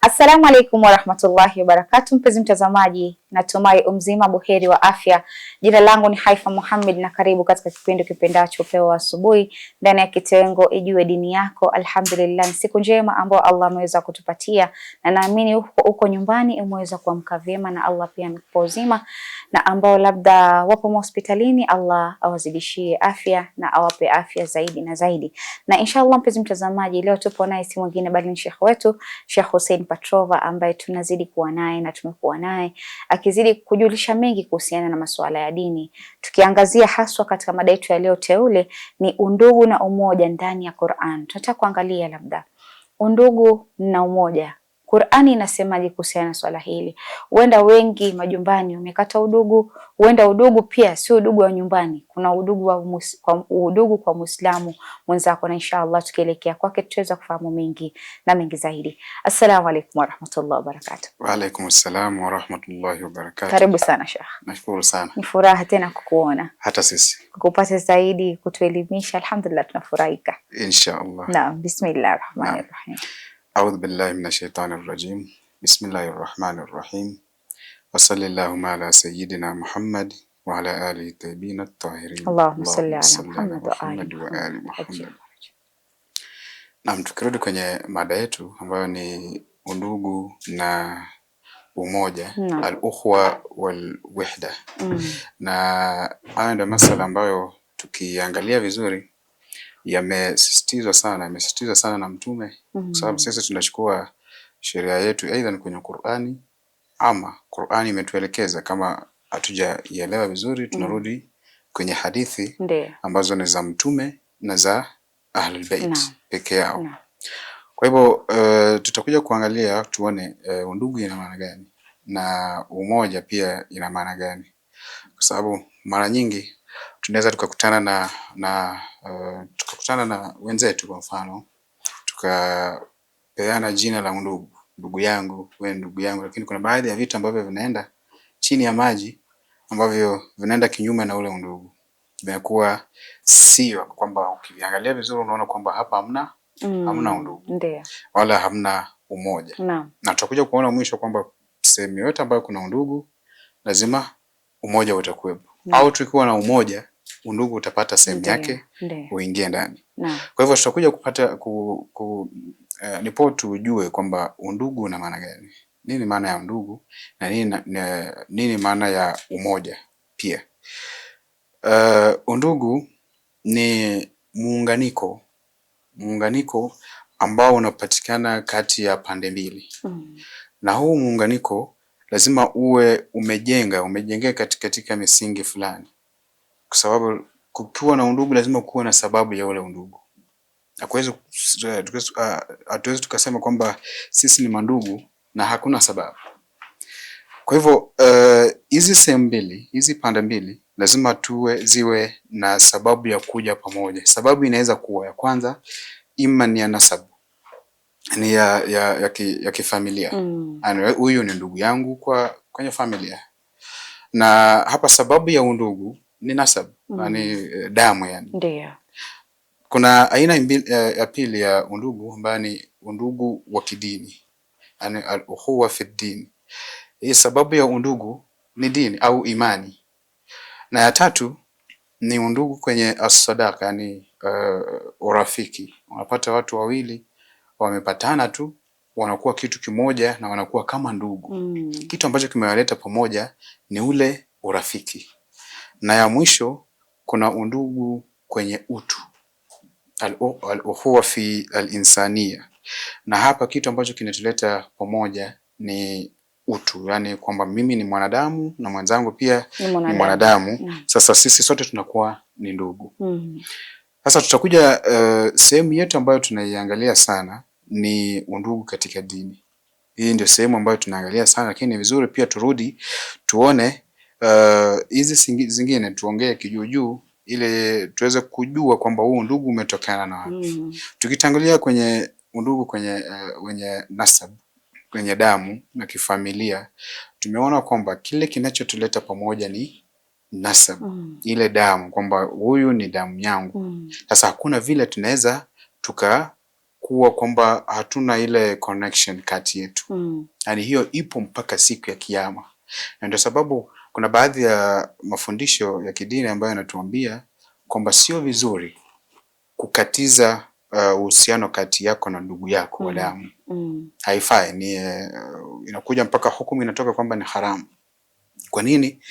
Assalamu alaikum warahmatullahi wabarakatuh, mpenzi mtazamaji, natumai umzima buheri wa afya. Jina langu ni Haifa Muhammad na karibu katika kipindi kipendacho Upeo wa Asubuhi ndani ya kitengo Ijue Dini Yako. Alhamdulillah, ni siku njema ambayo Allah ameweza kutupatia na naamini uko nyumbani umeweza kuamka vyema na Allah pia amekupa uzima, na ambao labda wapo hospitalini Allah awazidishie afya na awape afya zaidi na zaidi. Na inshallah mpenzi mtazamaji, leo tupo naye si mwingine bali ni Sheikh wetu Sheikh Hussein Patrova ambaye tunazidi kuwa naye na tumekuwa naye akizidi kujulisha mengi kuhusiana na masuala ya dini, tukiangazia haswa katika mada yetu ya leo teule ni undugu na umoja ndani ya Qur'an. Tunataka kuangalia labda undugu na umoja, Qur'ani inasemaje kuhusiana na swala hili? Huenda wengi majumbani wamekata udugu, huenda udugu pia sio udugu wa nyumbani, kuna udugu kwa Muislamu mwenzako, na inshallah tukielekea kwake tutaweza kufahamu mengi na mengi zaidi. Assalamu alaykum warahmatullahi wabarakatuh. Wa alaykum assalam warahmatullahi wabarakatuh. Karibu sana Sheikh. Nashukuru sana. Ni furaha tena kukuona. Hata sisi. Kukupata zaidi, kutuelimisha, alhamdulillah tunafurahika. Inshallah. Naam, bismillahir rahmanir rahim. أعوذ بالله من الشيطان الرجيم بسم الله الرحمن الرحيم وصلى اللهم على سيدنا محمد وعلى آله الطيبين الطاهرين اللهم صل على محمد وآل محمد. Naam, tukirudi kwenye mada yetu ambayo ni undugu na umoja, al-ukhwa wal-wahda. Na haya ndio masuala ambayo tukiangalia vizuri yamesisitizwa sana na Mtume, kwa sababu sisi tunachukua sheria yetu aidha ni kwenye Qur'ani ama Qur'ani imetuelekeza. Kama hatujaielewa vizuri tunarudi kwenye hadithi ambazo ni za Mtume na za Ahlul Bait peke yao. Kwa hivyo tutakuja kuangalia tuone undugu ina maana gani na umoja pia ina maana gani, kwa sababu mara nyingi tunaweza tukakutana na wenzetu, kwa mfano tukapeana jina la undugu, ndugu yangu, wewe ndugu yangu, lakini kuna baadhi ya vitu ambavyo vinaenda chini ya maji ambavyo vinaenda kinyume na ule undugu. Imekuwa sio kwamba ukiangalia vizuri unaona kwamba hapa hamna undugu. Ndio. Wala hamna umoja. Na tutakuja kuona mwisho kwamba sehemu yote ambayo kuna undugu lazima umoja utakuwepo. Au tukiwa na umoja undugu utapata sehemu yake uingie ndani. Kwa hivyo tutakuja kupata nipo tujue kwamba undugu una maana gani, nini maana ya undugu na nini maana ya umoja pia. Undugu ni muunganiko ambao unapatikana kati ya pande mbili. Na huu muunganiko lazima uwe umejengeka katika misingi fulani, kwa sababu kukiwa na undugu lazima kuwe na sababu ya ule undugu. Hatuwezi tukasema kwamba sisi ni mandugu na hakuna sababu. Kwa hivyo hizi sehemu mbili, hizi pande mbili lazima ziwe na sababu ya kuja pamoja. Sababu inaweza kuwa ya kwanza ima ni ya nasabu, ni ya kifamilia. Huyu ni ndugu yangu kwenye familia. Na hapa sababu ya undugu ni nasabu, yani damu yani. Ndio. Kuna aina ya pili ya undugu ambayo ni undugu wa kidini, yani al-ukhuwa fi din. Hii sababu ya undugu ni dini au imani. Na ya tatu ni undugu kwenye as-sadaqa, yani urafiki. Unapata watu wawili wamepatana tu wanakuwa kitu kimoja na wanakuwa kama ndugu. Kitu ambacho kimewaleta pamoja ni ule urafiki. Na ya mwisho kuna undugu kwenye utu, al-ukhuwa fi al-insaniya. Na hapa kitu ambacho kinatuleta pamoja ni utu, yani kwamba mimi ni mwanadamu na mwenzangu pia ni mwanadamu. Sasa sisi sote tunakuwa ni ndugu. Sasa tutakuja sehemu yetu ambayo tunaiangalia sana ni undugu katika dini. Hii ndio sehemu ambayo tunaangalia sana, lakini ni vizuri pia turudi tuone hizi zingine, tuongee kijuu ili tuweze kujua kwamba huu undugu umetokana na wapi. Tukitangulia kwenye undugu kwenye nasab, kwenye damu na kifamilia, tumeona kwamba kile kinachotuleta pamoja ni nasab, ile damu, kwamba huyu ni damu yangu. Sasa hakuna vile tunaweza kuwa kwamba hatuna ile connection kati yetu. Yani hiyo ipo mpaka siku ya Kiyama. Na ndio sababu kuna baadhi ya mafundisho ya kidini ambayo yanatuambia kwamba sio vizuri kukatiza uhusiano kati yako na ndugu yako wa damu. Haifai, ni inakuja mpaka hukumu inatoka kwamba ni haramu. Kwa nini?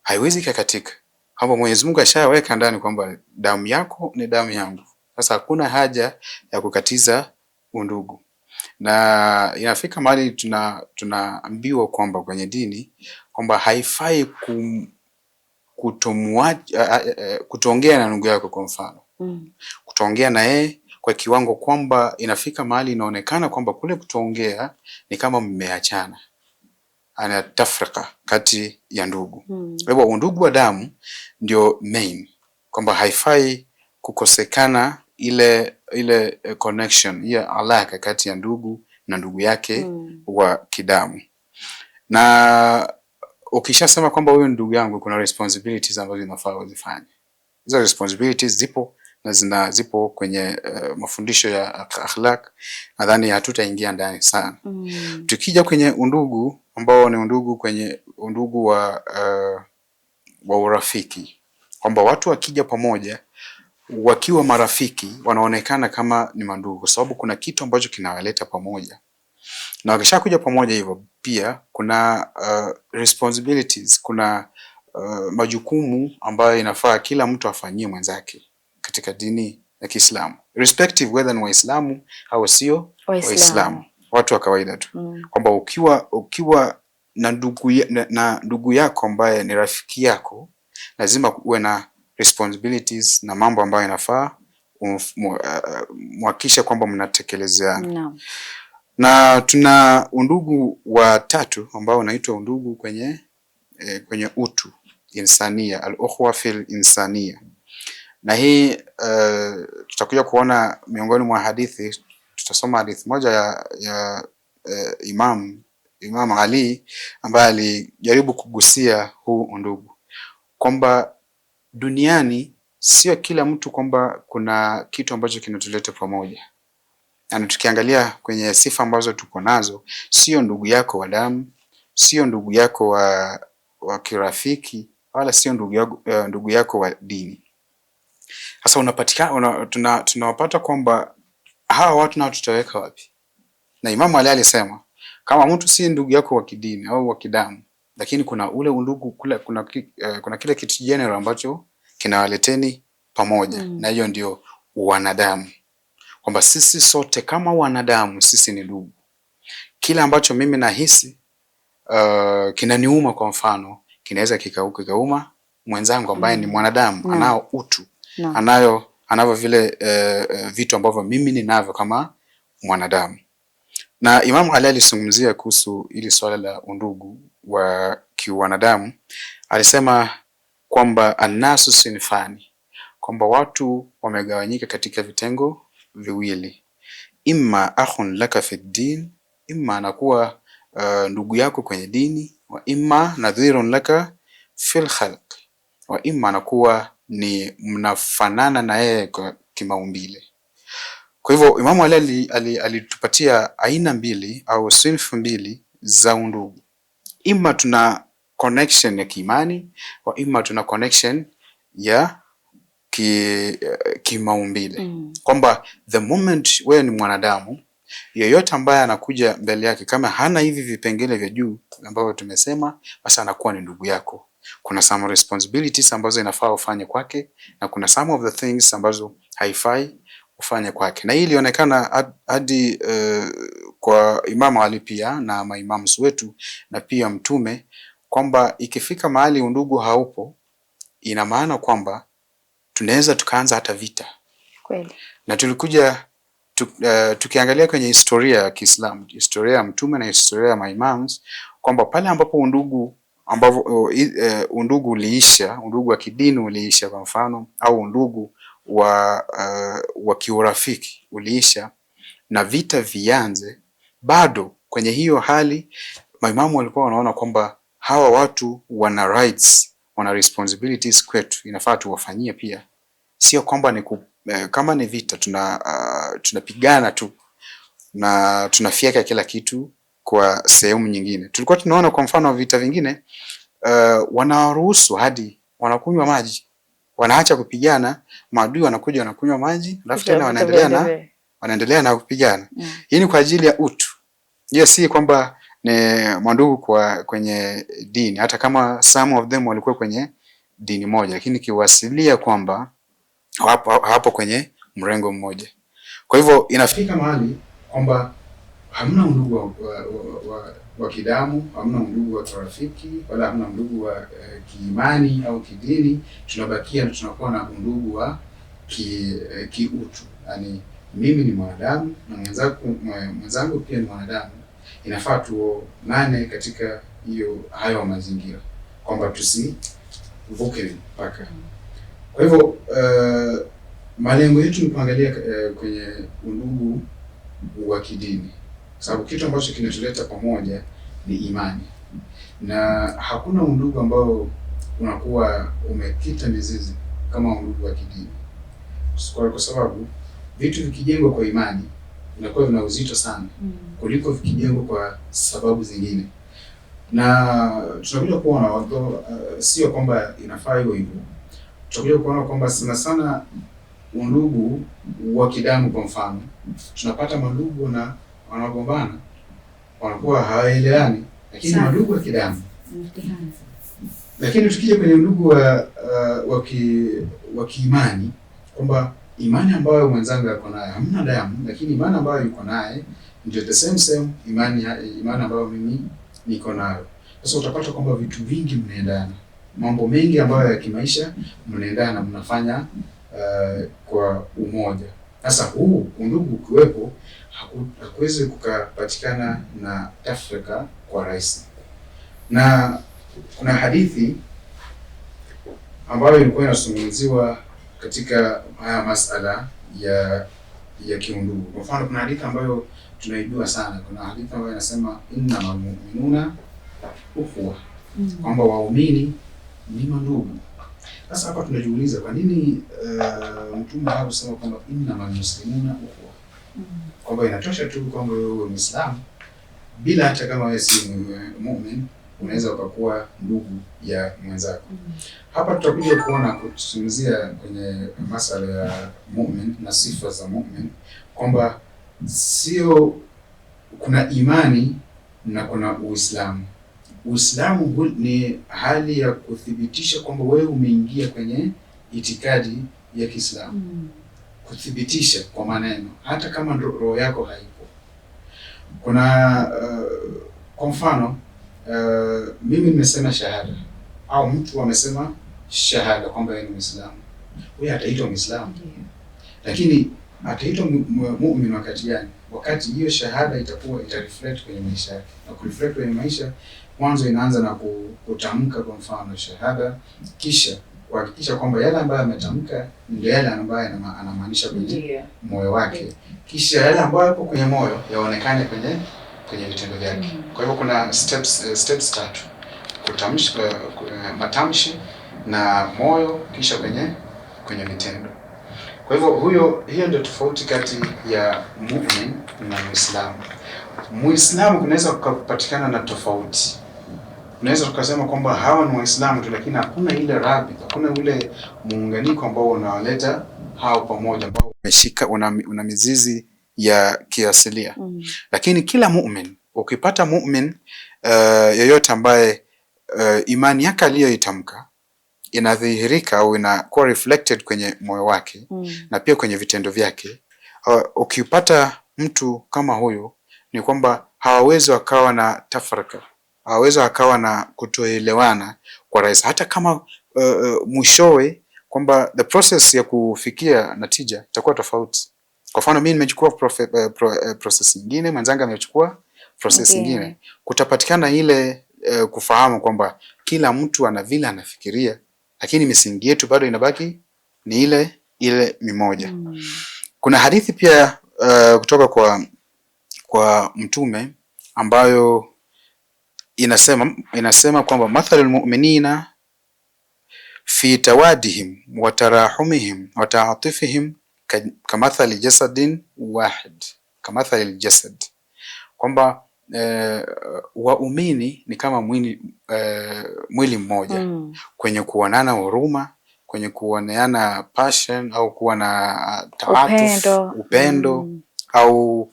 Haiwezi kakatika. Hapo Mwenyezi Mungu ashaweka ndani kwamba damu yako ni damu yangu. Sasa hakuna haja ya kukatiza undugu. Na inafika mahali tunaambiwa kwamba kwenye dini kwamba haifai kutoongea na ndugu yako kwa mfano. Kutoongea na yeye kwa kiwango kwamba inafika mahali inaonekana kwamba kule kutoongea ni kama mmeachana. Ana tafrika kati ya ndugu. Kwa hivyo undugu wa damu ndio main, kwamba haifai kukosekana ile connection ya alaka kati ya ndugu na ndugu yake wa kidamu. Na ukishasema kwamba huyu ndugu yangu, kuna responsibilities ambazo inafaa uzifanye. Hizo responsibilities zipo na zipo kwenye mafundisho ya akhlaq. Nadhani hatutaingia ndani sana. Tukija kwenye undugu ambao ni undugu kwenye undugu wa urafiki, kwamba watu wakija pamoja wakiwa marafiki wanaonekana kama ni mandugu, kwa sababu kuna kitu ambacho kinawaleta pamoja. Na wakishakuja pamoja hivyo, pia kuna responsibilities, kuna majukumu ambayo inafaa kila mtu afanyie mwenzake katika dini ya Kiislamu, respective whether ni Waislamu au sio Waislamu, watu wa kawaida tu. Kwamba ukiwa na ndugu yako ambaye ni rafiki yako, lazima uwe na responsibilities na mambo ambayo inafaa muhakikishe kwamba mnatekelezana. Na tuna undugu wa tatu ambao unaitwa undugu kwenye utu, insania, al-ukhwa fil insania. Na hii tutakuja kuona miongoni mwa hadithi. Tutasoma hadithi moja ya Imam Ali ambaye alijaribu kugusia huu undugu, kwamba duniani sio kila mtu kwamba kuna kitu ambacho kinatuleta pamoja. Na tukiangalia kwenye sifa ambazo tuko nazo, sio ndugu yako wa damu, sio ndugu yako wa kirafiki, wala sio ndugu yako wa dini. Sasa tunawapata kwamba hawa watu nao tutaweka wapi? Na Imam Ali alisema kama mtu si ndugu yako wa kidini au wa kidamu, lakini kuna ule undugu kuna kile kitu general ambacho kinawaleteni pamoja, na hiyo ndio wanadamu. Kwamba sisi sote kama wanadamu sisi ni ndugu. Kila ambacho mimi nahisi kinaniuma, kwa mfano, kinaweza kikauma mwenzangu ambaye ni mwanadamu, anao utu, anavyo vile vitu ambavyo mimi ninavyo kama mwanadamu. Na Imam Ali alizungumzia kuhusu ili swala la undugu wa kiwanadamu. Alisema kwamba annasu sinfani, kwamba watu wamegawanyika katika vitengo viwili. Imma akhun laka fi din, imma anakuwa ndugu yako kwenye dini, wa imma nadhirun laka fil khalq, wa imma anakuwa ni mnafanana na yeye kwa kimaumbile. Kwa hivyo Imam Ali alitupatia aina mbili au sinfu mbili za undugu. Imma tuna connection ya kiimani, wa imma tuna connection ya kimaumbile. Kwamba the moment wewe ni mwanadamu, yeyote ambaye anakuja mbele yake kama hana hivi vipengele vya juu ambavyo tumesema, basi anakuwa ni ndugu yako. Kuna some responsibilities ambazo inafaa ufanye kwake, na kuna some of the things ambazo haifai ufanye kwake. Na hii ilionekana hadi kwa Imam Ali pia na maimams wetu na pia Mtume, kwamba ikifika mahali undugu haupo, ina maana kwamba tunaweza tukaanza hata vita. Kweli. Na tulikuja tukiangalia kwenye historia ya Kiislamu, historia ya Mtume na historia ya maimams, kwamba pale ambapo undugu uliisha, undugu wa kidini uliisha kwa mfano, au undugu wa kiurafiki uliisha na vita vianze, bado kwenye hiyo hali maimamu walikuwa wanaona kwamba hawa watu wana rights, wana responsibilities kwetu, inafaa tuwafanyie pia. Sio kwamba kama ni vita tunapigana tu na tunafyeka kila kitu kwa sehemu nyingine. Tulikuwa tunaona kwa mfano vita vingine wanaruhusu hadi wanakunywa maji, wanaacha kupigana, maadui wanakuja wanakunywa maji, alafu tena wanaendelea na kupigana. Hii ni kwa ajili ya utu. Hiyo si kwamba ni mandugu kwenye dini, hata kama some of them walikuwa kwenye dini moja, lakini kiwasilia kwamba hapo kwenye mrengo mmoja. Kwa hivyo inafika mahali kwamba hamna undugu wa kidamu, hamna undugu wa kirafiki, wala hamna undugu wa kiimani au kidini. Tunabakia na tunakuwa na undugu wa kiutu. Yaani mimi ni mwanadamu na mwenzangu pia ni mwanadamu. Inafaa tuonane katika hayo mazingira kwamba tusivuke mpaka. Kwa hivyo malengo yetu ni kuangalia kwenye undugu wa kidini, sababu kitu ambacho kinatuleta pamoja ni imani, na hakuna undugu ambao unakuwa umekita mizizi kama undugu wa kidini, kwa sababu vitu vikijengwa kwa imani vinakuwa vina uzito sana kuliko vikijengwa kwa sababu zingine. Na tunakuja kuona sio kwamba inafaa hivyo, tunakuja kuona kwamba sana undugu wa kidamu, kwa mfano tunapata mandugu na wanagombana, wanakuwa hawaelewani, lakini mandugu wa kidamu. Lakini tukija kwenye undugu wa kiimani, kwamba imani ambayo mwenzangu yako nayo hamna damu, lakini imani ambayo yuko naye ndio the same imani ambayo mimi niko nayo. Sasa utapata kwamba vitu vingi mnaendana, mambo mengi ambayo ya kimaisha mnaendana, mnafanya kwa umoja. Sasa huu undugu ukiwepo, hakuwezi kukapatikana na tafrika kwa rahisi. Na kuna hadithi ambayo ilikuwa inazungumziwa katika haya masala ya kiundugu. Kwa mfano kuna hadithi ambayo tunaijua sana. Kuna hadithi ambayo inasema innamal mu'minuna ukhwa, kwamba waumini ni mandugu. Sasa hapa tunajiuliza kwa nini Mtume hakusema kwamba innamal muslimuna ukhwa, kwamba inatosha tu kwamba wewe Muislamu, bila hata kama wewe si muumini unaweza ukakuwa ndugu ya mwenzako. Hapa tutakuja kuona kuzungumzia kwenye masala ya muumini na sifa za muumini, kwamba sio kuna imani na kuna Uislamu. Uislamu ni hali ya kuthibitisha kwamba wewe umeingia kwenye itikadi ya Kiislamu. Kuthibitisha kwa maneno, hata kama roho yako haipo. Kuna kwa mfano mimi nimesema shahada, au mtu amesema shahada kwamba yeye ni Muislamu. Huyu ataitwa Muislamu. Lakini ataitwa muumini wakati gani? Wakati hiyo shahada itareflect kwenye maisha yake. Na kureflect kwenye maisha, mwanzo inaanza na kutamka kwa mfano shahada, kisha kuhakikisha kwamba yale ambayo ametamka ndio yale ambayo anamaanisha kwenye moyo wake, kisha yale ambayo yapo kwenye moyo yaonekane kwenye vitendo vyake. Kwa hivyo kuna steps tatu: kutamshi, matamshi na moyo, kisha kwenye vitendo. Kwa hivyo hiyo ndio tofauti kati ya muumini na Muislamu. Muislamu kunaweza kupatikana na tofauti. Unaweza tukasema kwamba hawa ni Waislamu tu, lakini hakuna ile rabi, hakuna ule muunganiko ambao unawaleta hao pamoja, ambao umeshika una mizizi ya kiasilia. Lakini kila muumini, ukipata muumini yeyote ambaye imani yake aliyoitamka inadhihirika au inakuwa reflected kwenye moyo wake na pia kwenye vitendo vyake, ukipata mtu kama huyo, ni kwamba hawawezi wakawa na tafaraka, hawawezi wakawa na kutoelewana kwa rahisi, hata kama mwishowe kwamba the process ya kufikia natija itakuwa tofauti. Kwa mfano mimi nimechukua process nyingine, mwenzangu amechukua process nyingine. Kutapatikana ile kufahamu kwamba kila mtu ana vile anafikiria, lakini misingi yetu bado inabaki ni ile mimoja. Kuna hadithi pia kutoka kwa Mtume ambayo inasema kwamba mathalul mu'minina fi tawadihim wa tarahumihim wa ta'atifihim kamathali jasadin wahid, kamathali aljasad, kwamba waumini ni kama mwili mmoja kwenye kuonana huruma, kwenye kuoneana passion au kuwa na upendo au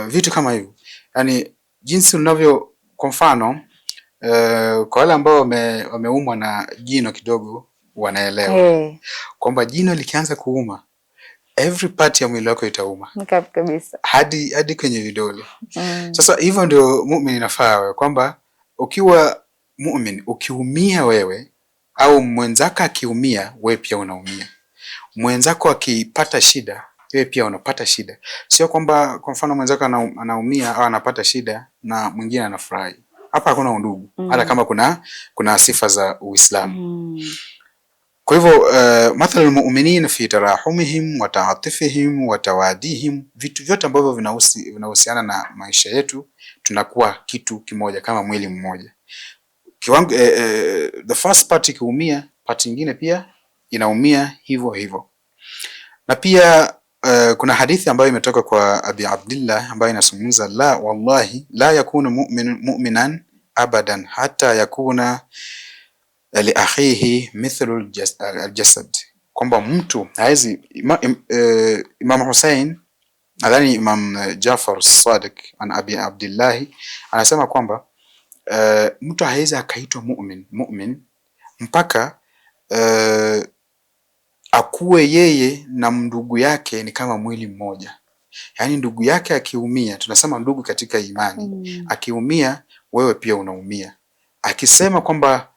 vitu kama hivyo. Yani jinsi unavyo, kwa mfano kwa wale ambao wameumwa na jino kidogo wanaelewa kwamba jino likianza kuuma every part ya mwili wako itauma kabisa, hadi kwenye vidole. Sasa hivyo ndio muumini inafaa wewe, kwamba ukiwa muumini ukiumia wewe au mwenzako akiumia, wewe pia unaumia. Mwenzako akipata shida, wewe pia unapata shida. Sio kwamba kwa mfano mwenzako anaumia au anapata shida na mwingine anafurahi. Hapa hakuna undugu, hata kama kuna sifa za Uislamu. Kwa hivyo mathalul mu'minin fi tarahumihim wa ta'atifihim wa tawadihim, vitu vyote ambavyo vinahusiana na maisha yetu, tunakuwa kitu kimoja kama mwili mmoja. Kiwango the first part ikiumia, part nyingine pia inaumia hivyo hivyo. Na pia kuna hadithi ambayo imetoka kwa Abi Abdullah ambayo inazungumza, la wallahi la yakunu mu'minan abadan hatta yakuna li akhihi mithlu aljasad, kwamba mtu haizi Imam Hussein, nadhani Imam Jafar Sadiq an Abi Abdullah anasema kwamba mtu haizi akaitwa mu'min mpaka akuwe yeye na ndugu yake ni kama mwili mmoja. Yani ndugu yake akiumia, tunasema ndugu katika imani, akiumia wewe pia unaumia. Akisema kwamba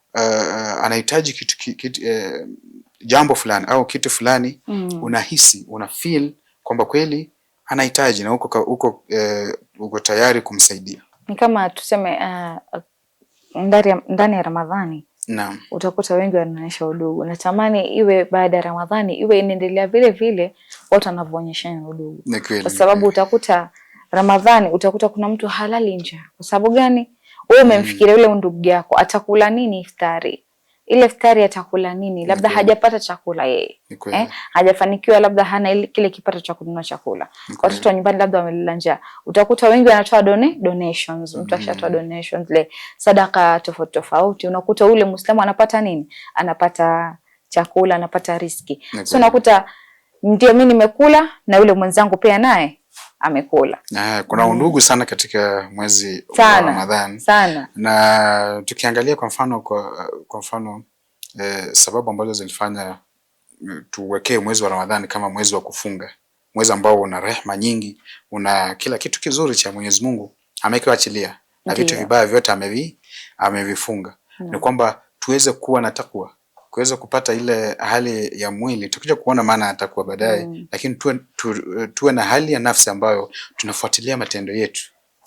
anahitaji kitu jambo fulani au kitu fulani, unahisi, unafeel kwamba kweli anahitaji na uko tayari kumsaidia. Ni kama tuseme ndani ya Ramadhani. Naam. Utakuta wengi wanaonyesha udugu. Natamani iwe baada ya Ramadhani iwe inaendelea vile vile watu wanavyoonyeshana udugu. Kwa sababu utakuta Ramadhani utakuta kuna mtu halali njaa. Kwa sababu gani? Wewe umemfikiria yule ndugu yako atakula nini iftari? Ile iftari atakula nini? Labda hajapata chakula yeye. Hajafanikiwa, labda hana kile kipato cha kununua chakula. Watoto wa nyumbani labda wamelala njaa. Utakuta wengi wanatoa donations. Mtu ashatoa donations, le sadaka tofauti tofauti. Unakuta ule Muislamu anapata nini? Anapata chakula, anapata riziki. So unakuta ndio mimi nimekula na yule mwenzangu pia naye amekula. Kuna undugu sana katika mwezi wa Ramadhani. Sana. Na tukiangalia kwa mfano sababu ambazo zilifanya tuwekee mwezi wa Ramadhani kama mwezi wa kufunga, mwezi ambao una rehema nyingi, una kila kitu kizuri cha Mwenyezi Mungu amekiachilia na vitu vibaya vyote amevifunga. Ni kwamba tuweze kuwa na takwa, kuweza kupata ile hali ya mwili, tukija kuona maana atakuwa baadaye, lakini tuwe na hali ya nafsi ambayo tunafuatilia matendo yetu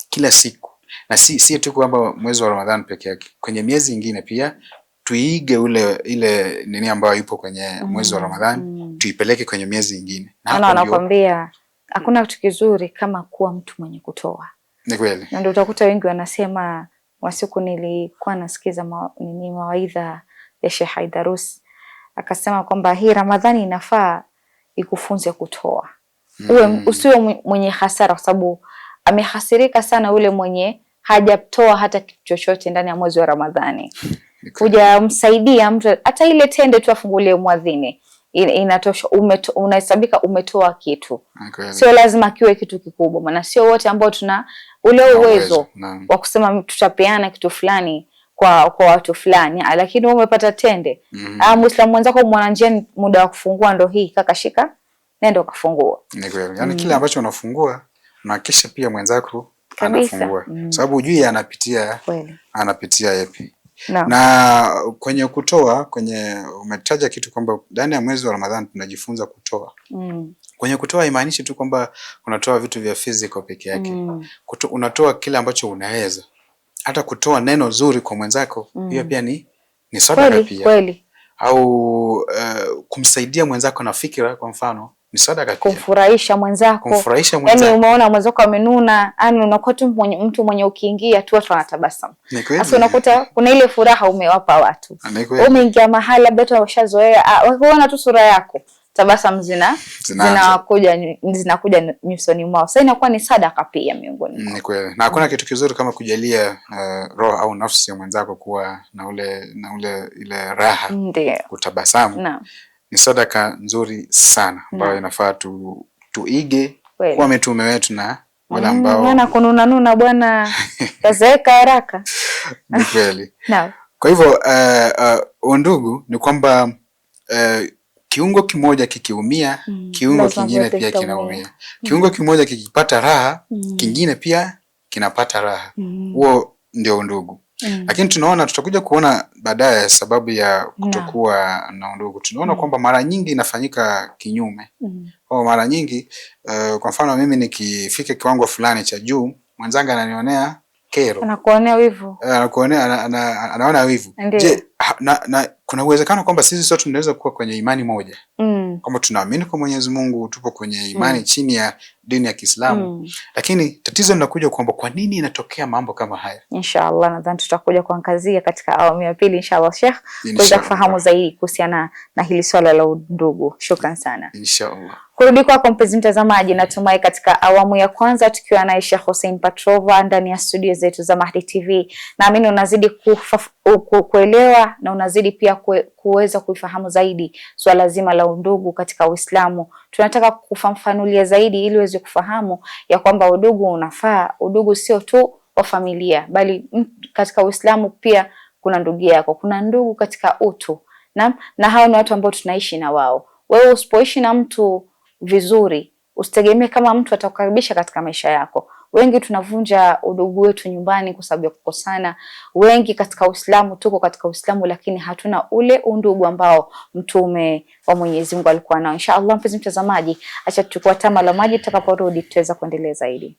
kila siku, na si tu kwamba mwezi wa Ramadhani peke yake, kwenye miezi mingine pia tuige ile nini ambayo ipo kwenye mwezi wa Ramadhani, tuipeleke kwenye miezi mingine. Na anakuambia hakuna kitu kizuri kama kuwa mtu mwenye kutoa. Ni kweli. Na ndio utakuta wengi wanasema, wasiku nilikuwa nasikiza mawaidha ya Sheikh Haidarus, akasema kwamba hii Ramadhani inafaa ikufunze kutoa. Usiwe mwenye hasara, kwa sababu amehasirika sana ule mwenye hajatoa hata kitu chochote ndani ya mwezi wa Ramadhani. Hujamsaidia mtu hata ile tende tu afungulie muadhini, inatosha. Unahesabika umetoa kitu. Sio lazima kiwe kitu kikubwa, maana sio wote ambao tuna ule uwezo wa kusema tutapeana kitu fulani kwa watu fulani, lakini wewe umepata tende. Muislamu mwenzako mwananjia muda wa kufungua ndo hii, kaka shika nenda kafungua. Ni kweli. Yaani kile ambacho unafungua na kisha pia mwenzako anafungua. Sababu hujui anapitia yapi. Na kwenye kutoa, umetaja kitu kwamba ndani ya mwezi wa Ramadhani tunajifunza kutoa. Kwenye kutoa imaanishi tu kwamba unatoa vitu vya physical peke yake. Unatoa kile ambacho unaweza. Hata kutoa neno zuri kwa mwenzako, hiyo pia ni sadaka pia. Kweli. Au kumsaidia mwenzako na fikra, kwa mfano, ni sadaka pia. Kumfurahisha mwenzako. Yaani umeona mwenzako amenuna, unakuwa tu mtu mwenye ukiingia tu watu wanatabasamu. Sasa unakuta kuna ile furaha umewapa watu. Umeingia mahali labda watu washazoea, wakiona tu sura yako tabasamu zinakuja nyusoni mwao. Sasa inakuwa ni sadaka pia miongoni mwao. Ni kweli. Na hakuna kitu kizuri kama kujalia roho au nafsi ya mwenzako kuwa na ile raha. Ndiyo. Kutabasamu. Naam. Ni sadaka nzuri sana ambayo inafaa tuige kwa mitume wetu na wale ambao maana kununa bwana kazeeka haraka. Ni kweli. Naam. Kwa hivyo undugu ni kwamba kiungo kimoja kikiumia, kiungo kingine pia kinaumia. Kiungo kimoja kikipata raha, kingine pia kinapata raha. Huo ndio undugu. Lakini tutakuja kuona baadaye sababu ya kutokuwa na undugu. Tunaona kwamba mara nyingi inafanyika kinyume. Kwa mara nyingi kwa mfano mimi nikifika kiwango fulani cha juu, mwenzangu ananionea kero. Anakuonea wivu. Anaona wivu. Je, kuna uwezekano kwamba sisi sote tunaweza kuwa kwenye imani moja? Kwamba tunaamini kwa Mwenyezi Mungu, tupo kwenye imani chini ya dini ya Kiislamu. Lakini tatizo linakuja kwamba kwa nini inatokea mambo kama haya? Inshallah nadhani tutakuja kuangazia katika awamu ya pili inshallah Sheikh, kuweza kufahamu zaidi kuhusiana na hili swala la undugu. Shukran sana. Inshallah. Kurudi kwako mpenzi mtazamaji, natumai katika awamu ya kwanza tukiwa naye Sheikh Hussein Patrova ndani ya studio zetu za Mahdi TV, naamini unazidi kuelewa na unazidi pia kuweza kuifahamu zaidi swala zima la undugu katika Uislamu. Tunataka kufafanulia zaidi ili uweze kufahamu ya kwamba udugu unafaa. Udugu sio tu wa familia, bali katika Uislamu pia kuna ndugu yako, kuna ndugu katika utu. Na hao ni watu ambao tunaishi na wao. Wewe usipoishi na mtu vizuri, usitegemee kama mtu atakukaribisha katika maisha yako. Wengi tunavunja udugu wetu nyumbani kwa sababu ya kukosana. Wengi katika Uislamu tuko katika Uislamu lakini hatuna ule undugu ambao Mtume wa Mwenyezi Mungu alikuwa nao. Inshallah mpenzi mtazamaji, acha tuchukue tama la maji, tutakaporudi tutaweza kuendelea zaidi.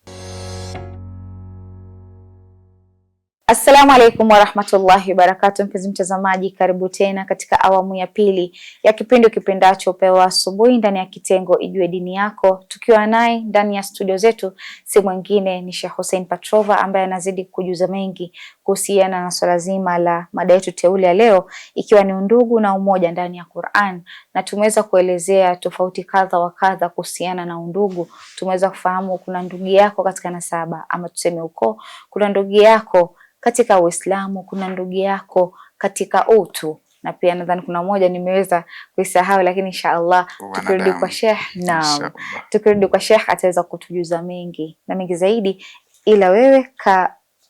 Assalamu alaikum warahmatullahi wabarakatuh. Mpenzi mtazamaji, karibu tena katika awamu ya pili ya kipindi kipendacho Pewa Asubuhi ndani ya kitengo Ijue Dini Yako. Tukiwa naye ndani ya studio zetu si mwingine ni Sheikh Hussein Patrova ambaye anazidi kujuza mengi kuhusiana na swala zima la mada yetu teule ya leo, ikiwa ni undugu na umoja ndani ya Qur'an. Na tumeweza kuelezea tofauti kadha wa kadha kuhusiana na undugu. Tumeweza kufahamu kuna ndugu yako katika nasaba ama tuseme ukoo, kuna ndugu yako katika Uislamu, kuna ndugu yako katika utu, na pia nadhani kuna moja nimeweza kuisahau, lakini inshallah tukirudi kwa Sheikh, naam, tukirudi kwa Sheikh ataweza kutujuza mengi na mengi zaidi, ila wewe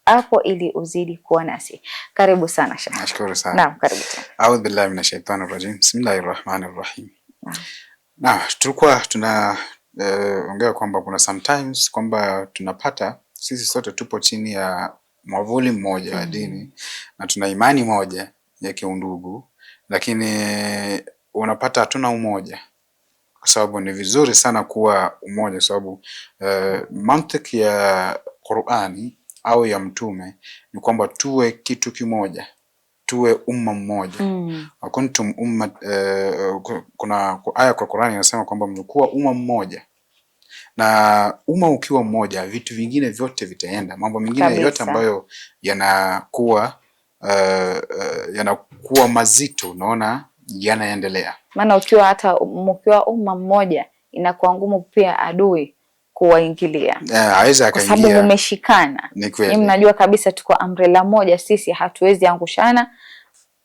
hapo ili uzidi kuwa nasi. Karibu sana Sheikh. Nashukuru sana. Naam, karibu tena. A'udhu billahi minash shaitanir rajim. Bismillahir rahim. Naam, tulikuwa ongea kwamba kuna sometimes kwamba tunapata sisi sote tupo chini ya mwavuli mmoja wa dini na tuna imani moja ya kiundugu, lakini unapata hatuna umoja, kwa sababu ni vizuri sana kuwa umoja, sababu mantiki ya Qur'ani au ya Mtume ni kwamba tuwe kitu kimoja, tuwe umma mmoja. Kuntum umma, kuna aya kwa Qur'ani inasema kwamba mlikuwa umma mmoja, na umma ukiwa mmoja vitu vingine vyote vitaenda, mambo mengine yote ambayo yanakuwa mazito, unaona yanaendelea. Maana mkiwa umma mmoja inakuwa ngumu pia adui kuwaingilia, hawezi akaingia, kwa sababu mmeshikana. Ni mnajua kabisa tuko umbrella moja, sisi hatuwezi angushana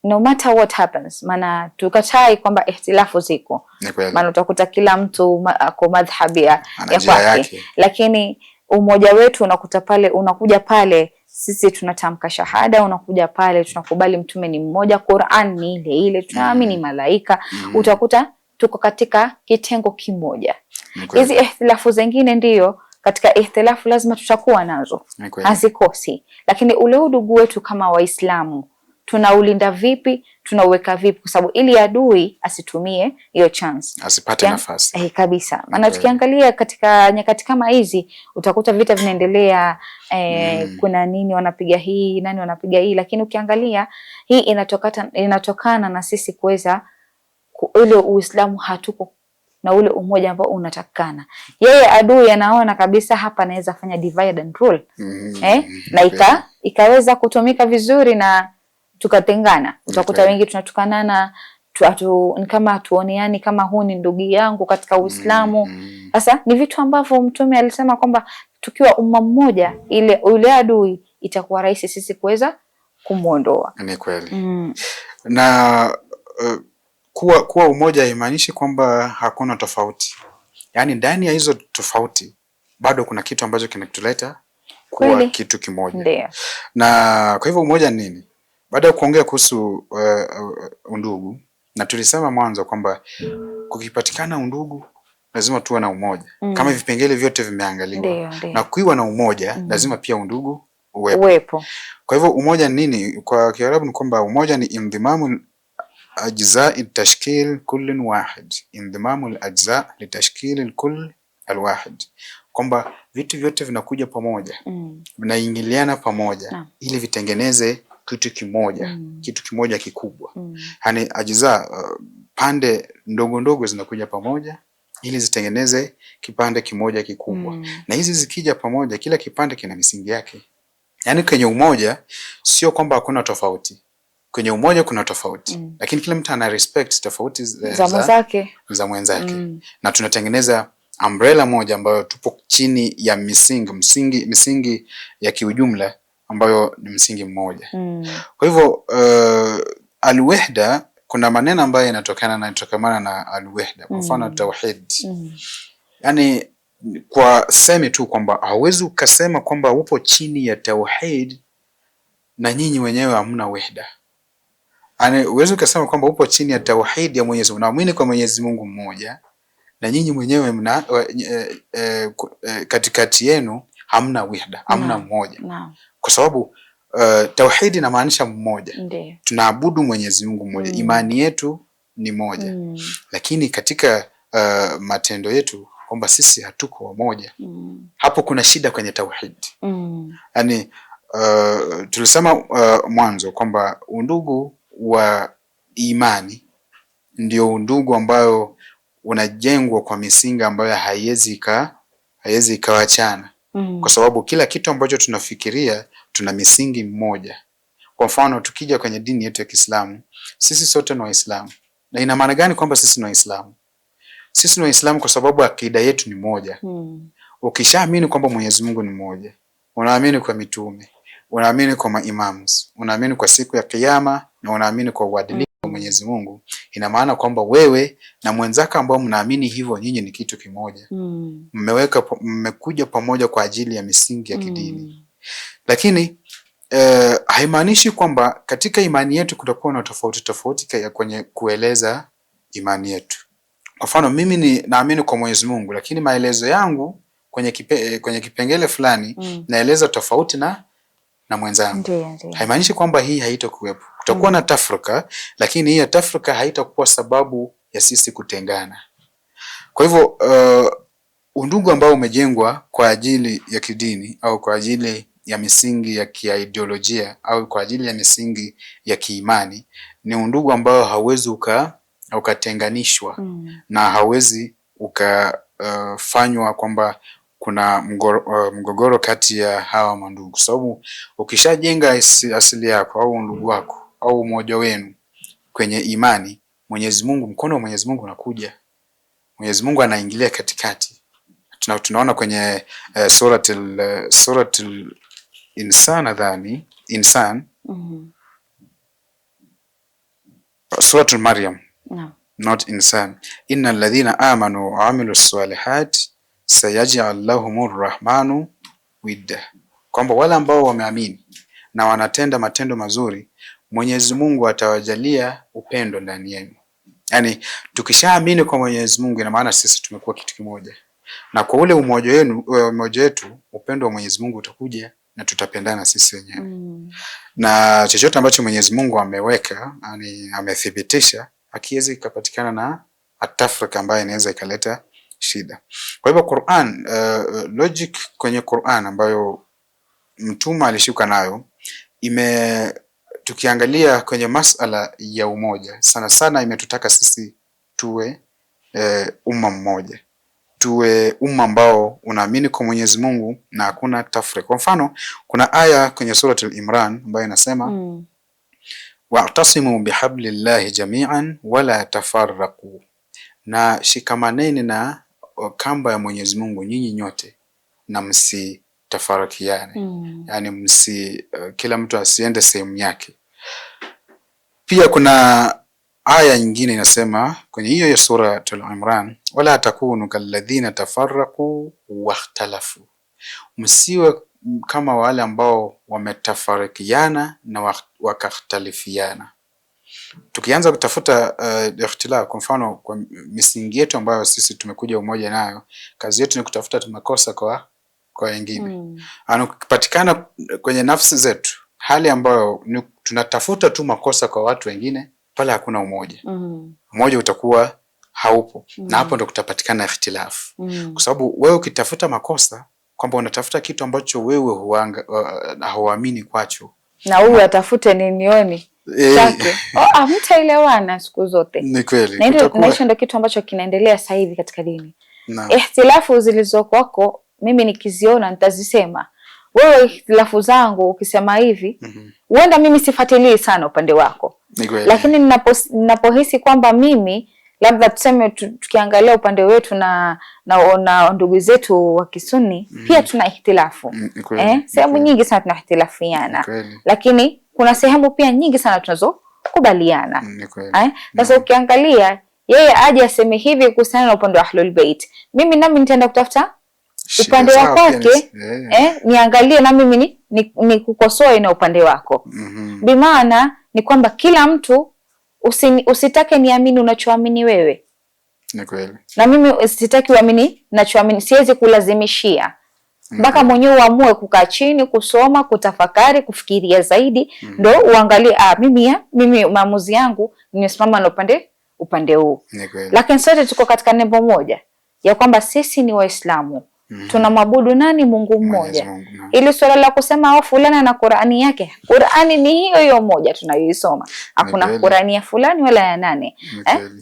no matter what happens. Maana tukatai kwamba ihtilafu ziko, maana utakuta kila mtu kwa madhhabi ya kwake, lakini umoja wetu unakuja pale sisi tunatamka shahada, unakuja pale tunakubali mtume ni mmoja, Qur'an ni ile ile, tunaamini malaika, utakuta tuko katika kitengo kimoja. Hizi ihtilafu zingine ndiyo katika ihtilafu lazima tutakuwa nazo, hazikosi, lakini ule udugu wetu kama Waislamu tunaulinda vipi, tunauweka vipi, kwa sababu ili adui asitumie hiyo chance, asipate nafasi. Kabisa. Maana tukiangalia katika nyakati kama hizi utakuta vita vinaendelea, kuna nini wanapiga hii, nani wanapiga hii, lakini ukiangalia hii inatokana na sisi kuweza ule Uislamu hatuko na ule umoja ambao unatakana. Yeye adui anaona kabisa hapa anaweza fanya divide and rule, na ikaweza kutumika vizuri na tukatengana. Utakuta wengi tunatukanana, ni kama tuoneani kama huu ni ndugu yangu katika Uislamu. Sasa ni vitu ambavyo Mtume alisema kwamba tukiwa umma mmoja, ule adui itakuwa rahisi sisi kuweza kumuondoa. Ni kweli. Na kuwa umoja haimaanishi kwamba hakuna tofauti. Yaani ndani ya hizo tofauti bado kuna kitu ambacho kinatuleta kuwa kitu kimoja. Ndio. Na kwa hivyo umoja ni nini? Baada ya kuongea kuhusu undugu, na tulisema mwanzo kwamba kukipatikana undugu lazima tuwe na umoja. Kama vipengele vyote vimeangaliwa. Na kuiwa na umoja lazima pia undugu uwepo. Kwa hivyo umoja ni nini? Kwa Kiarabu ni kwamba umoja ni indhimamu ajza litashkil kullin wahid. Indhimamu ajza litashkil kull alwahid. Kwamba vitu vyote vinakuja pamoja, vinaingiliana pamoja ili vitengeneze kitu kimoja, kitu kimoja kikubwa. Yaani ajza, pande ndogo ndogo zinakuja pamoja ili zitengeneze kipande kimoja kikubwa. Na hizi zikija pamoja, kila kipande kina misingi yake. Yaani kwenye umoja sio kwamba hakuna tofauti. Kwenye umoja kuna tofauti, lakini kila mtu ana respect tofauti za mwenzake. Na tunatengeneza umbrella moja ambayo tupo chini ya misingi ya kiujumla ambayo ni msingi mmoja. Kwa hivyo al-wahda, kuna maneno ambayo yanatokamana na al-wahda. Kwa mfano tauhid. Yaani kwa semi tu kwamba hauwezi ukasema kwamba upo chini ya tauhid na nyinyi wenyewe hamna wahda. Yaani uwezi ukasema kwamba upo chini ya tauhid ya Mwenyezi Mungu, unaamini kwa Mwenyezi Mungu mmoja, na nyinyi mwenyewe mna katikati yenu hamna wahda, hamna mmoja. Kwa sababu tauhid inamaanisha mmoja. Tunaabudu Mwenyezi Mungu mmoja. Imani yetu ni moja. Lakini katika matendo yetu kwamba sisi hatuko wamoja. Hapo kuna shida kwenye tauhid. Yaani tulisema mwanzo kwamba undugu wa imani ndio undugu ambayo unajengwa kwa misingi ambayo haiwezi ikawachana. Kwa sababu kila kitu ambacho tunafikiria tuna misingi mmoja. Kwa mfano tukija kwenye dini yetu ya Kiislamu, sisi sote ni Waislamu. Na ina maana gani kwamba sisi ni Waislamu? Sisi ni Waislamu kwa sababu akida yetu ni moja. Ukishaamini kwamba Mwenyezi Mungu ni mmoja, unaamini kwa mitume, unaamini kwa maimams, unaamini kwa siku ya Kiyama, na unaamini kwa uadilifu wa Mwenyezi Mungu, ina maana kwamba wewe na mwenzako ambao mnaamini hivyo, nyinyi ni kitu kimoja. Mmekuja pamoja kwa ajili ya misingi ya kidini. Lakini haimaanishi kwamba katika imani yetu kutakuwa na tofauti kwenye kueleza imani yetu. Kwa mfano mimi naamini kwa Mwenyezi Mungu, lakini maelezo yangu kwenye kipengele fulani naeleza tofauti na mwenzangu. Haimaanishi kwamba hii haitakuwepo. Kutakuwa na tafrika, lakini hii tafrika haitakuwa sababu ya sisi kutengana. Kwa hivyo undugu ambao umejengwa kwa ajili ya kidini au kwa ajili ya misingi ya kiideolojia au kwa ajili ya misingi ya kiimani ni undugu ambao hauwezi ukatenganishwa na hauwezi ukafanywa kwamba kuna mgogoro kati ya hawa mandugu. Sababu ukishajenga asili yako au undugu wako au umoja wenu kwenye imani, Mwenyezi Mungu, mkono wa Mwenyezi Mungu unakuja. Mwenyezi Mungu anaingilia katikati. Tunaona kwenye suratul Insan nadhani, suratul Maryam. Not Insan. Innal ladhina amanu wa amilus salihati sayaj'al lahumur rahmanu widda. Kwamba wale ambao wameamini na wanatenda matendo mazuri, Mwenyezi Mungu atawajalia upendo ndani yenu. Yaani tukishaamini kwa Mwenyezi Mungu ina maana sisi tumekuwa kitu kimoja. Na kwa ule umoja wetu, upendo wa Mwenyezi Mungu utakuja na tutapendana sisi wenyewe. Na chochote ambacho Mwenyezi Mungu ameweka, yani amethibitisha, hakiwezi kupatikana na atafrika ambayo inaweza ikaleta shida. Kwa hivyo Qur'an, logic kwenye Qur'an ambayo mtume alishuka nayo tukiangalia kwenye masala ya umoja, sana sana imetutaka sisi tuwe umma mmoja. Tuwe umma ambao unaamini kwa Mwenyezi Mungu na hakuna tafrika. Kwa mfano, kuna aya kwenye suratul Imran ambayo inasema wa'tasimu bihablillahi jami'an wala tafarraqu, na shikamaneni na kamba ya Mwenyezi Mungu nyinyi nyote na msitafarakiane. Yani kila mtu asiende sehemu yake. Pia kuna aya nyingine inasema kwenye hiyo sura Al-Imran, wala takunu kalladhina tafarraqu wakhtalafu, msiwe kama wale ambao wametafarikiana na wakakhtalifiana. Tukianza kutafuta ikhtilaf, kwa mfano kwa misingi yetu ambayo sisi tumekuja umoja nayo, kazi yetu ni kutafuta makosa kwa wengine. Anakupatikana kwenye nafsi zetu hali ambayo tunatafuta tu makosa kwa watu wengine, pale hakuna umoja. Umoja utakuwa haupo. Na hapo ndo kutapatikana ikhtilaf. Kwa sababu wewe ukitafuta makosa kwamba unatafuta kitu ambacho wewe hauamini kwacho, na huyu atafute ninioni chake, hamtaelewana siku zote. Ni kweli. Na hicho ndio kitu ambacho kinaendelea sasa hivi katika dini. Ikhtilafu zilizokuwako mimi nikiziona nitazisema. Wewe ikhtilafu zangu ukisema hivi, huenda mimi sifuatilii sana upande wako. Lakini ninapohisi kwamba mimi labda tuseme tukiangalia upande wetu na ndugu zetu wa Kisuni pia tuna ikhtilafu. Sehemu nyingi sana tuna ikhtilafiana. Lakini kuna sehemu pia nyingi sana tunazokubaliana. Sasa ukiangalia yeye aje aseme hivi kuhusiana na upande wa Ahlul Bait, mimi nami nitaenda kutafuta upande wa kwake, niangalie na mimi ni kukosoe na upande wako. Bimaana ni kwamba kila mtu usitake niamini unachoamini wewe. Ni kweli. Na mimi sitaki uamini ninachoamini, siwezi kulazimishia. Mpaka mwenyewe uamue kukaa chini, kusoma, kutafakari, kufikiria zaidi, ndo uangalie mimi maamuzi yangu nimesimama na upande huu. Lakini sote tuko katika nembo moja ya kwamba sisi ni Waislamu. Tunamwabudu nani? Mungu mmoja. Ili swala la kusema fulani na Qur'ani yake, Qur'ani ni hiyo moja tunayoisoma. Hakuna Qur'ani ya fulani wala ya nane.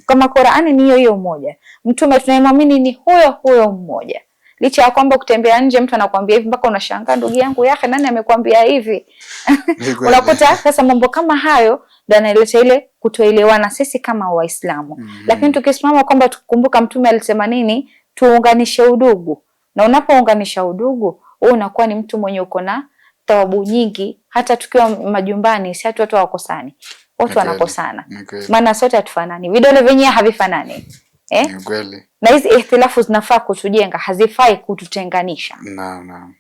Kama Qur'ani ni hiyo moja. Mtume tunayemwamini ni huyo mmoja. Licha ya kwamba kutembea nje mtu anakuambia hivi mpaka unashangaa, ndugu yangu yake nani amekwambia hivi? Unakuta sasa mambo kama hayo ndio yanaleta ile kutoelewana sisi kama Waislamu. Lakini tukisimama kwamba tukumbuka Mtume alisema nini, tuunganishe udugu. Na unapounganisha udugu, wewe unakuwa ni mtu mwenye uko na thawabu nyingi. Hata tukiwa majumbani, si watu hawakosani. Watu wanakosana. Maana sote hatufanani. Vidole vyenyewe havifanani. Na hizi ikhtilafu zinafaa kutujenga, hazifai kututenganisha.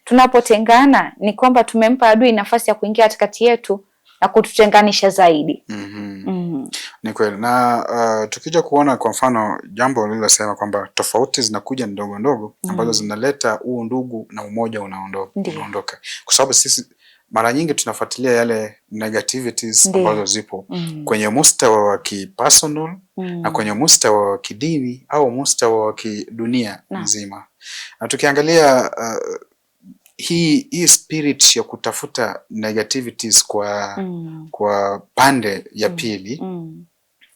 Tunapotengana ni kwamba tumempa adui nafasi ya kuingia katikati yetu na kututenganisha zaidi. Ni kweli. Na tukija kuona kwa mfano jambo lililosema kwamba tofauti zinakuja ndogo ndogo ambazo zinaleta huu ndugu na umoja unaondoka. Kwa sababu sisi mara nyingi tunafuatilia yale negativities ambazo zipo kwenye mustawa wa kipersonal na kwenye mustawa wa kidini au mustawa wa kidunia nzima. Na tukiangalia hii spirit ya kutafuta negativities kwa pande ya pili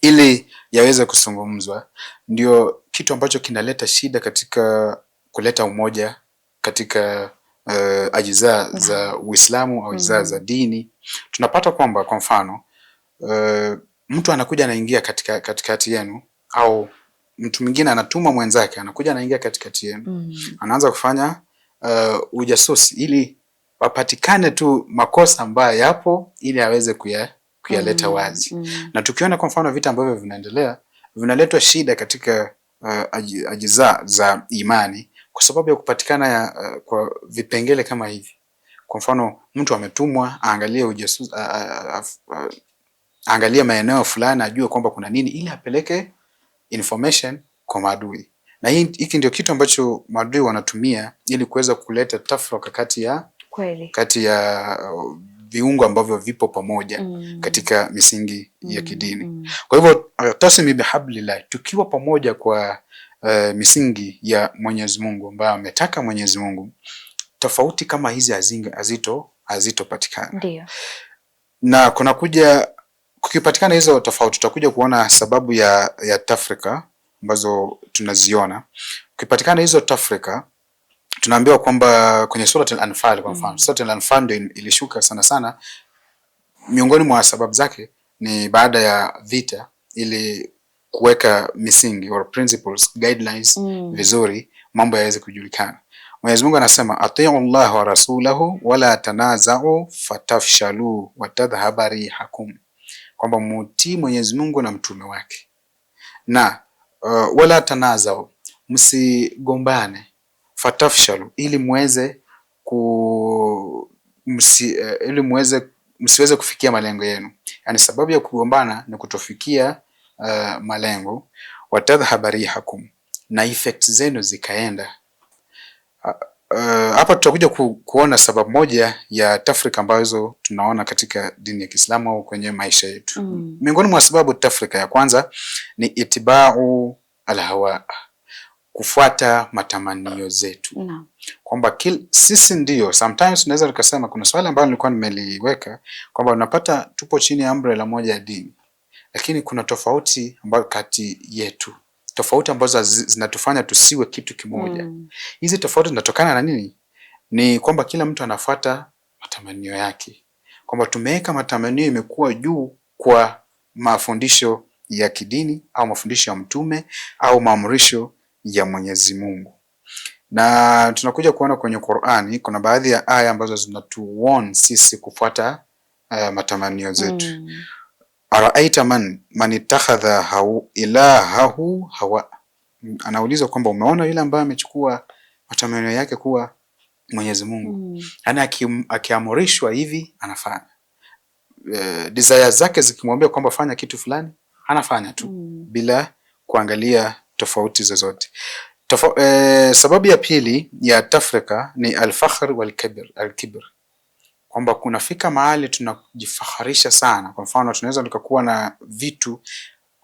ili yaweze kuzungumzwa, ndio kitu ambacho kinaleta shida katika kuleta umoja katika ajizaa za Uislamu au ajizaa za dini. Tunapata kwamba kwa mfano mtu anakuja anaingia katikati yenu, au mtu mwingine anatuma mwenzake anakuja anaingia katikati yenu, anaanza kufanya ujasusi ili wapatikane tu makosa ambayo yapo ili aweze kuyaleta wazi. Na tukiona kwa mfano vita ambavyo vinaendelea vinaletwa shida katika ajizaa za imani kwa sababu ya kupatikana kwa vipengele kama hivi. Kwa mfano mtu ametumwa aangalie ujasusi, aangalie maeneo fulani ajue kwamba kuna nini ili apeleke information kwa maadui. Na hiki ndio kitu ambacho maadui wanatumia ili kuweza kuleta tafraka kati ya viungo ambavyo vipo pamoja katika misingi ya kidini. Kwa hivyo tasmi bihablillah, tukiwa pamoja kwa misingi ya Mwenyezi Mungu ambayo ametaka Mwenyezi Mungu, tofauti kama hizi hazitopatikana. Ndio. Na kukipatikana hizo tofauti, tutakuja kuona sababu ya tafrika ambazo tunaziona. Kukipatikana hizo tafrika, tunaambiwa kwamba kwenye Surat Al-Anfal kwa mfano, Surat Al-Anfal ndio ilishuka sana miongoni mwa sababu zake ni baada ya vita, ili kuweka misingi or principles guidelines vizuri, mambo yaweze kujulikana. Mwenyezi Mungu anasema atii'u Allah wa rasulahu wala tanaza'u fatafshalu wa tadhhaba rihakum, kwamba mutii Mwenyezi Mungu na mtume wake, na wala tanaza'u, msigombane, fatafshalu, ili muweze msiweze kufikia malengo yenu. Yani sababu ya kugombana ni kutofikia malengo. Watadhhaba rihakum, na effects zenu zikaenda. Hapa tutakuja kuona sababu moja ya tafrika ambazo tunaona katika dini ya Kiislamu au kwenye maisha yetu. Miongoni mwa sababu tafrika ya kwanza ni itibau alhawa, kufuata matamanio zetu. Kwamba sisi ndio sometimes tunaweza tukasema, kuna swali ambalo nilikuwa nimeliweka kwamba unapata tupo chini ya umbrella moja ya dini, lakini kuna tofauti ambayo kati yetu, tofauti ambazo zinatufanya tusiwe kitu kimoja. Hizi tofauti zinatokana na nini? Ni kwamba kila mtu anafuata matamanio yake, kwamba tumeweka matamanio imekuwa juu kwa mafundisho ya kidini au mafundisho ya mtume au maamrisho ya Mwenyezi Mungu. Na tunakuja kuona kwenye Qur'ani kuna baadhi ya aya ambazo zinatuwarn sisi kufuata matamanio zetu. Araaita man ittakhadha ilahahu hawa, anauliza kwamba umeona yule ambaye amechukua matamanio yake kuwa Mwenyezi Mungu. Yaani akiamrishwa hivi anafanya, desire zake zikimwambia kwamba fanya kitu fulani anafanya tu bila kuangalia tofauti zozote. Sababu ya pili ya tafrika ni al-fakhr wal-kibr, kwamba kunafika mahali tunajifaharisha sana. Kwa mfano tunaweza tukakuwa na vitu,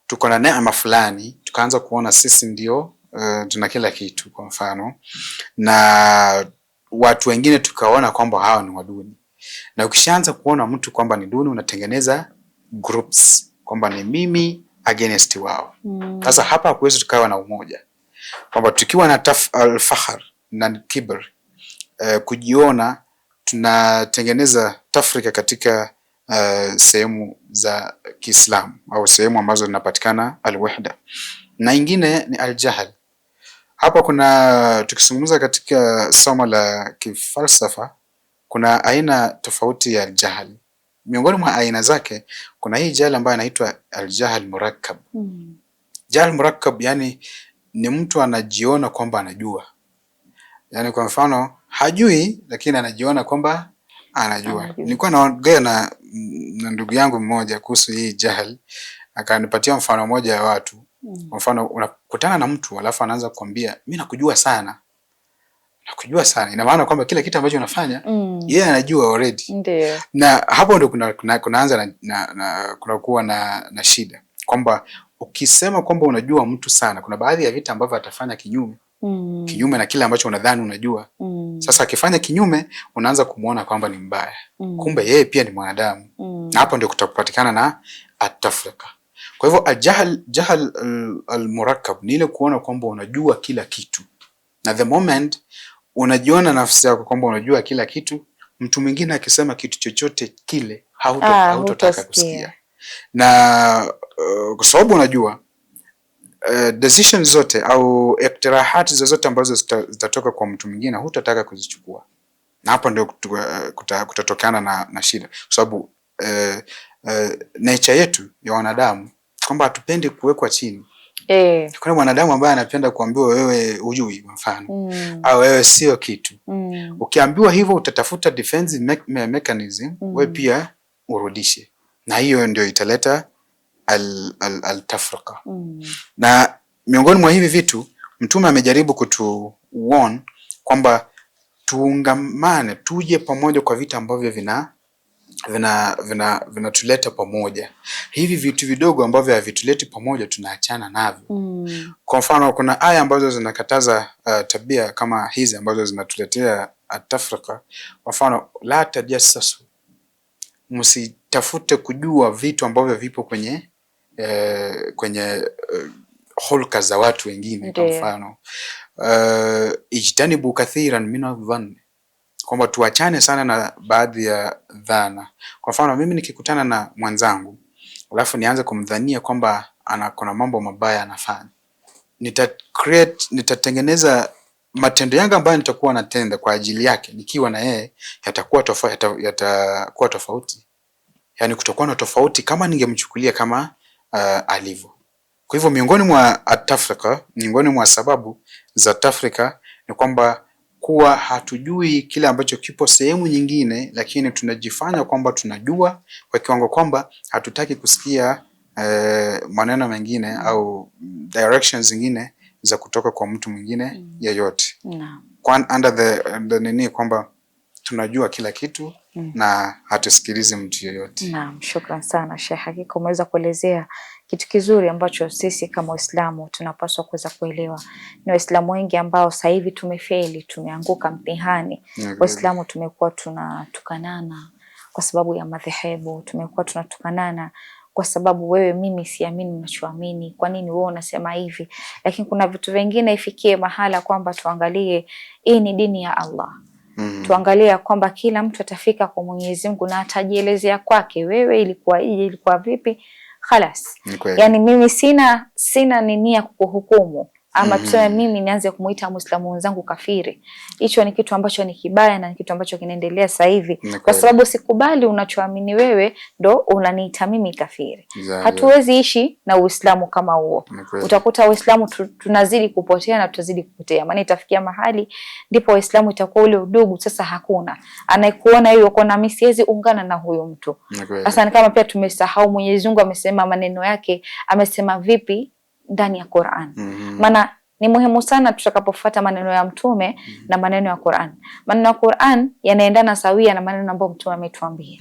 tuko na neema fulani, tukaanza kuona sisi ndio tuna kila kitu kwa mfano, na watu wengine tukaona kwamba hawa ni waduni. Na ukishaanza kuona mtu kwamba ni duni, unatengeneza groups kwamba ni mimi against wao. Sasa hapa hakuwezi tukawa na umoja, kwamba tukiwa na al-fakhr na kibr, kujiona, tunatengeneza tafrika katika sehemu za Kiislamu au sehemu ambazo zinapatikana al-wahda. Na ingine ni al-jahl. Hapa kuna, tukizungumza katika somo la kifalsafa, kuna aina tofauti ya al-jahl. Miongoni mwa aina zake kuna hii jahl ambayo inaitwa al-jahl murakkab. Jahl murakkab yani ni mtu anajiona kwamba anajua. Yani kwa mfano hajui lakini anajiona kwamba anajua. Nilikuwa naongea na ndugu yangu mmoja kuhusu hii jahl, akanipatia mfano mmoja wa watu. Kwa mfano unakutana na mtu alafu anaanza kukwambia mimi nakujua sana. Nakujua sana. Ina maana kwamba kila kitu ambacho unafanya yeye anajua already. Ndio. Na hapo ndio kunaanza kunakuwa na shida. Kwamba ukisema kwamba unajua mtu sana, kuna baadhi ya vitu ambavyo atafanya kinyume. Kinyume na kile ambacho unadhani unajua. Sasa akifanya kinyume, unaanza kumuona kwamba ni mbaya. Kumbe yeye pia ni mwanadamu. Na hapo ndio kutapatikana na atafrika. Kwa hivyo jahl al-murakkab ni ile kuona kwamba unajua kila kitu. Na the moment unajiona nafsi yako kwamba unajua kila kitu, mtu mwingine akisema kitu chochote kile hautotaka kusikia. Na kwa sababu unajua decisions zote au iktirahati zozote ambazo zitatoka kwa mtu mwingine hutataka kuzichukua. Na hapo ndio kutatokana na shida, kwa sababu nature yetu ya wanadamu kwamba hatupendi kuwekwa chini. Kuna mwanadamu ambaye anapenda kuambiwa wewe hujui kwa mfano, au wewe sio kitu. Ukiambiwa hivyo utatafuta defensive mechanism wewe pia urudishe, na hiyo ndio italeta al-tafrika. Na miongoni mwa hivi vitu Mtume amejaribu kutuwarn kwamba tuungamane, tuje pamoja kwa vitu ambavyo vinatuleta pamoja. Hivi vitu vidogo ambavyo havituleti pamoja tunaachana navyo. Kwa mfano kuna aya ambazo zinakataza tabia kama hizi ambazo zinatuletea atafrika. Kwa mfano la tajassasu, msitafute kujua vitu ambavyo vipo kwenye hulka za watu wengine. Kwa mfano ijtanibu kathiran min adh-dhann, kwamba tuachane sana na baadhi ya dhana. Kwa mfano mimi nikikutana na mwanzangu alafu nianze kumdhania kwamba kuna mambo mabaya anafanya, nitatengeneza matendo yangu ambayo nitakuwa natenda kwa ajili yake nikiwa na yeye yatakuwa tofauti. Yani kutakuwa na tofauti kama ningemchukulia kama alivyo. Kwa hivyo miongoni mwa tafrika, miongoni mwa sababu za tafrika ni kwamba kuwa hatujui kile ambacho kipo sehemu nyingine, lakini tunajifanya kwamba tunajua kwa kiwango kwamba hatutaki kusikia maneno mengine au directions zingine za kutoka kwa mtu mwingine yeyote. Kwa under the nini kwamba tunajua kila kitu na hatusikilizi mtu yeyote. Naam, shukran sana Sheikh. Hakika umeweza kuelezea kitu kizuri ambacho sisi kama Waislamu tunapaswa kuweza kuelewa. Ni Waislamu wengi ambao sasa hivi tumefeli, tumeanguka mtihani. Waislamu tumekuwa tunatukanana kwa sababu ya madhehebu, tumekuwa tunatukanana kwa sababu wewe mimi siamini unachoamini, kwa nini wewe unasema hivi? Lakini kuna vitu vingine ifikie mahala kwamba tuangalie hii ni dini ya Allah. Tuangalia kwamba kila mtu atafika kwa Mwenyezi Mungu na atajielezea kwake, wewe ilikuwa vipi? Khalas. Yani mimi sina nia kukuhukumu ama tuseme mimi nianze kumuita Muislamu wenzangu kafiri. Hicho ni kitu ambacho ni kibaya na ni kitu ambacho kinaendelea sasa hivi. Kwa sababu sikubali unachoamini wewe ndo unaniita mimi kafiri. Hatuwezi ishi na Uislamu kama huo. Utakuta Uislamu tunazidi kupotea na tutazidi kupotea. Maana itafikia mahali ndipo Uislamu itakuwa ule udugu sasa hakuna. Anayekuona hiyo uko na mimi siwezi ungana na huyo mtu. Sasa ni kama pia tumesahau Mwenyezi Mungu amesema maneno yake, amesema vipi ndani ya Qur'an. Maana ni muhimu sana tutakapofuata maneno ya Mtume na maneno ya Qur'an. Maneno ya Qur'an yanaendana sawia na maneno ambayo Mtume ametuambia.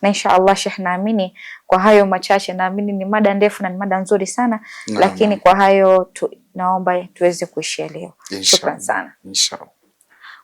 Na inshallah Sheikh, naamini kwa hayo machache, naamini ni mada ndefu na ni mada nzuri sana, lakini kwa hayo naomba tuweze kuishia leo. Shukran sana. Inshallah.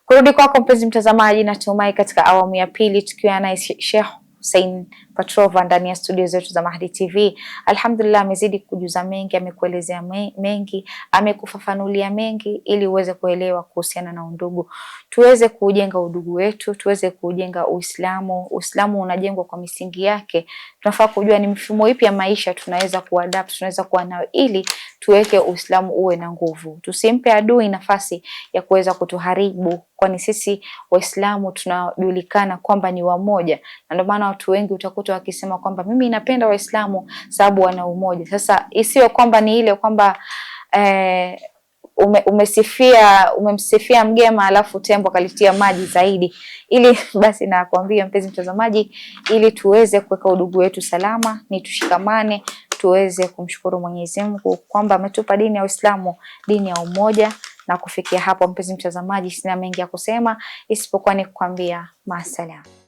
Kurudi kwako mpenzi mtazamaji, natumai katika awamu ya pili tukiwa na Sheikh Hussein Patrova ndani ya studio zetu za Mahdi TV. Alhamdulillah, amezidi kujuza mengi, amekuelezea mengi, amekufafanulia mengi ili uweze kuelewa kuhusiana na undugu. Tuweze kujenga udugu wetu, tuweze kujenga Uislamu. Uislamu unajengwa kwa misingi yake. Tunafaa kujua ni mfumo ipi ya maisha tunaweza kuadapt, tunaweza kuwa nayo ili tuweke Uislamu uwe na nguvu. Tusimpe adui nafasi ya kuweza kutuharibu, kwani sisi Waislamu tunajulikana kwamba ni wamoja. Na ndio maana watu wengi utakuta wakisema kwamba mimi napenda Waislamu sababu wana umoja. Sasa isiyo kwamba ni ile kwamba umemsifia mgema alafu tembo kalitia maji zaidi. Ili basi nakwambia mpenzi mtazamaji, ili tuweze kuweka udugu wetu salama, ni tushikamane, tuweze kumshukuru Mwenyezi Mungu kwamba ametupa dini ya Uislamu, dini ya umoja. Na kufikia hapo mpenzi mtazamaji, sina mengi ya kusema isipokuwa ni kukwambia maasalam.